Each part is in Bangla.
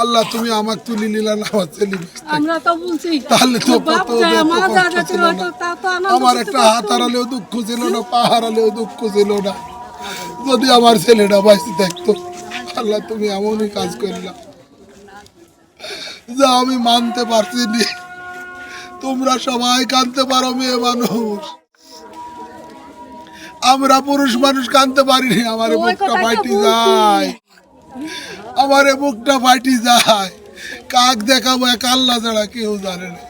আল্লাহ তুমি আমাকে তুলে নিলা না আমার ছেলে আমরা তো বলছি তাহলে তো বাপ কত যায়, কষ্ট মারা যাচ্ছে, ছিল না। তা তো আনন্দ আমার করতে একটা পারছি হাত না। হারালেও দুঃখ ছিল না, পা হারালেও দুঃখ ছিল না। যদি আমার ছেলেটা বাঁচতে থাকতো, আল্লাহ তুমি এমনই কাজ করলাম যা আমি মানতে পারছি নি। তোমরা সবাই কাঁদতে পারো, মেয়ে মানুষ, আমরা পুরুষ মানুষ কাঁদতে পারিনি। আমার ওই বুকটা কথাই তো ফাইটি বলছি। যায়, আমার বুকটা ফাইটি যায়। কাক দেখাবো এক আল্লাহ ছাড়া কেউ জানে না।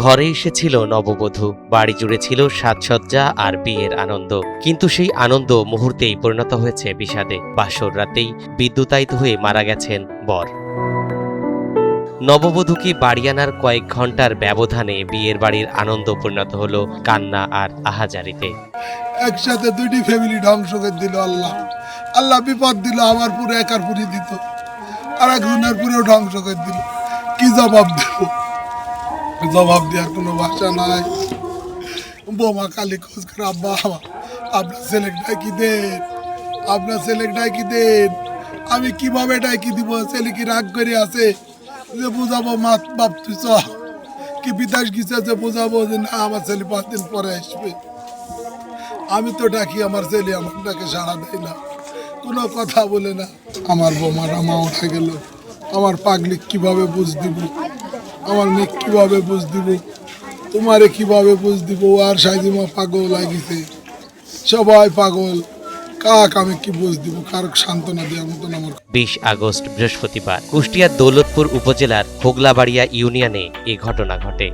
ঘরে এসেছিল নববধূ, বাড়ি জুড়ে ছিল সাজসজ্জা আর বিয়ের আনন্দ, কিন্তু সেই আনন্দ মুহূর্তেই পরিণত হয়েছে বিষাদে। বাসর রাতেই বিদ্যুতায়িত হয়ে মারা গেছেন বর। নববধূকে বাড়ি আনার কয়েক ঘন্টার ব্যবধানে বিয়ের বাড়ির আনন্দ পরিণত হলো কান্না আর আহাজারিতে। একসাথে দুইটি ফ্যামিলি ধ্বংস করে দিল আল্লাহ। আল্লাহ বিপদ দিল, আমার পুরো একার পুরি দিত, আর একজনের পুরো ধ্বংস করে দিল। কি জবাব দেব? জবাব দেওয়ার কোনো ভাষা নাই। বোমা কালী খোঁজ করে, আব্বা আপনার ছেলে ডাকি দেন, আপনার ছেলে ডাকি দেন। আমি কিভাবে ডাকি দিব? ছেলে কি রাগ করে আছে যে বুঝাবো মা বাপ তুই চ, কি বিদেশ গেছে যে বুঝাবো যে না আমার ছেলে 5 দিন পরে আসবে? আমি তো ডাকি, আমার ছেলে আমার ডাকে সাড়া দেয় না, কোনো কথা বলে না। আমার বোমাটা মা উঠে গেল, আমার পাগলিক কিভাবে বুঝ দিব? আমার মেয়ে কিভাবে বুঝ দিব? তোমারে কিভাবে বুঝ দিব? আর সাইজিমা পাগল লাগিছে, সবাই পাগল, কাক আমি কি বুঝ দিব? কার সান্ত্বনা দেওয়ার মতন আমার। 20 আগস্ট বৃহস্পতিবার কুষ্টিয়ার দৌলতপুর উপজেলার হোগলাবাড়িয়া ইউনিয়নে এ ঘটনা ঘটে।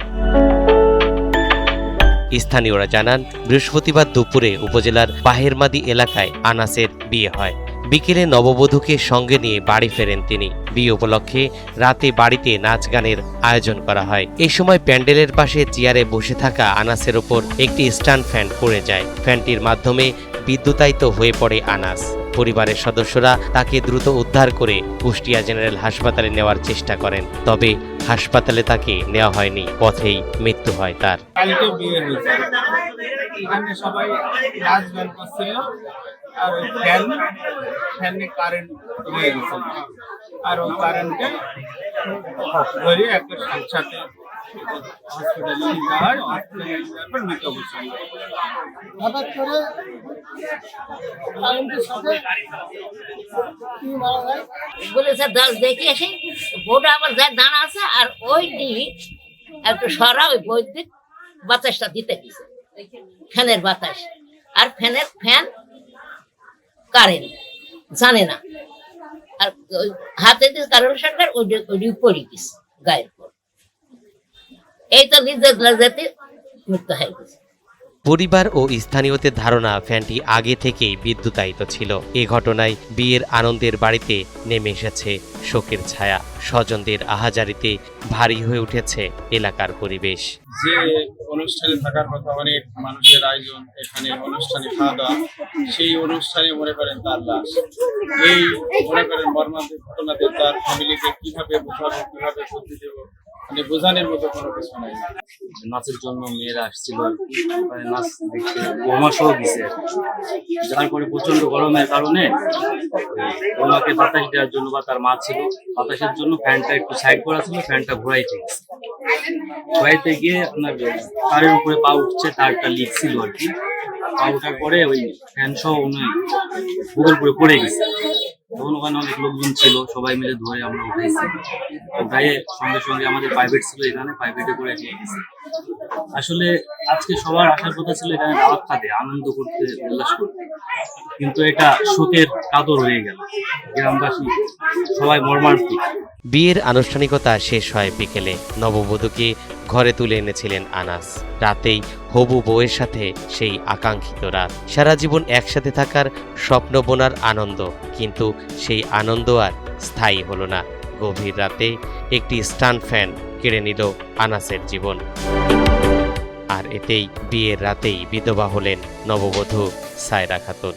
স্থানীয়রা জানান, বৃহস্পতিবার দুপুরে উপজেলার বাহেরমাদি এলাকায় আনাসের বিয়ে হয়। বিকেলে নববধূকে সঙ্গে নিয়ে বাড়ি ফেরেন তিনি। বিয়ে উপলক্ষে রাতে বাড়িতে নাচ গানের আয়োজন করা হয়। এই সময় প্যান্ডেলের পাশে চেয়ারে বসে থাকা আনাসের ওপর একটি স্ট্যান্ড ফ্যান পড়ে যায়। ফ্যানটির মাধ্যমে বিদ্যুতায়িত হয়ে পড়ে আনাস। পরিবারের সদস্যরা তাকে দ্রুত উদ্ধার করে কুষ্টিয়া জেনারেল হাসপাতালে নেওয়ার চেষ্টা করেন, তবে হাসপাতালে তাকে নেওয়া হয়নি, পথেই মৃত্যু হয় তার। কালকে বিয়ে হয়েছে, এখানে সবাই নাচ গান করছিল, আর ওই ফ্যানে কারেন্ট হয়ে গেছে, আর ওই কারেন্টে ধরে একটা সাথে হসপিটালে নিয়ে হয়। হসপিটালে যাওয়ার পর মৃত অবস্থা। হঠাৎ করে কারেন্টের সাথে কি মারা যায়? বলেছে দশ দেখে এসে বোর্ডে আবার যায় দাঁড়া আছে, আর ওই দিক একটু সরা ওই বৈদ্যুতিক বাতাসটা দিতে দিছে, ফ্যানের বাতাস, আর ফ্যান কারেন্ট জানে না, আর ওই হাতে দিয়ে কারেন্ট সরকার ওই পড়ে গেছে গায়ের পর। এই তো নিজের লাজাতে মৃত্যু হয়ে গেছে। পরিবার ও স্থানীয়দের ধারণা ফ্যানটি আগে থেকেই বিদ্যুতায়িত ছিল। এ ঘটনায় বিয়ের আনন্দের বাড়িতে নেমে এসেছে শোকের ছায়া। স্বজনদের আহাজারিতে ভারী হয়ে উঠেছে এলাকার পরিবেশ। যে অনুষ্ঠানে থাকার কথা, অনেক মানুষের আয়োজন, এখানে অনুষ্ঠানে খাওয়া দাওয়া, সেই অনুষ্ঠানে মনে করেন তার লাশ। এই মনে করেন মর্মান্তিক ঘটনাতে তার ফ্যামিলিকে কিভাবে বোঝাবো, কিভাবে বুদ্ধি দেবো, মানে বোঝানোর মতো কোনো কিছু নাই। নাচের জন্য মেয়েরা আসছিল, মানে নাচ দেখতে বোমা সহ দিছে, যার পরে প্রচন্ড গরমের কারণে বোমাকে বাতাস দেওয়ার জন্য, বা তার মা ছিল বাতাসের জন্য ফ্যানটা একটু সাইড করা ছিল, ফ্যানটা ঘোরাইতে গিয়ে আপনার তারের উপরে পা উঠছে, তারটা লিক ছিল আর কি। পা উঠার পরে ওই ফ্যান সহ উনি বুকের উপরে পড়ে গেছে। তখন ওখানে অনেক লোকজন ছিল, সবাই মিলে ধরে আমরা উঠাইছি। গায়ে সঙ্গে সঙ্গে আমাদের প্রাইভেট ছিল, এখানে প্রাইভেটে করে নিয়ে গেছি। আসলে আজকে সবার আসার কথা ছিল এখানে দাওয়াত খাতে, আনন্দ করতে, উল্লাস করতে, কিন্তু এটা শোকের কাতর হয়ে গেল। গ্রামবাসী সবাই মর্মান্তিক। বিয়ের আনুষ্ঠানিকতা শেষ হয় বিকেলে। নববধূকে ঘরে তুলে এনেছিলেন আনাস। রাতেই হবু বউয়ের সাথে সেই আকাঙ্ক্ষিত রাত। সারা জীবন একসাথে থাকার স্বপ্ন বোনার আনন্দ, কিন্তু সেই আনন্দ আর স্থায়ী হলো না। গভীর রাতে একটি স্ট্যান্ড ফ্যান কেড়ে নিল আনাসের জীবন। আর এতেই বিয়ের রাতেই বিধবা হলেন নববধূ সায়রা খাতুন।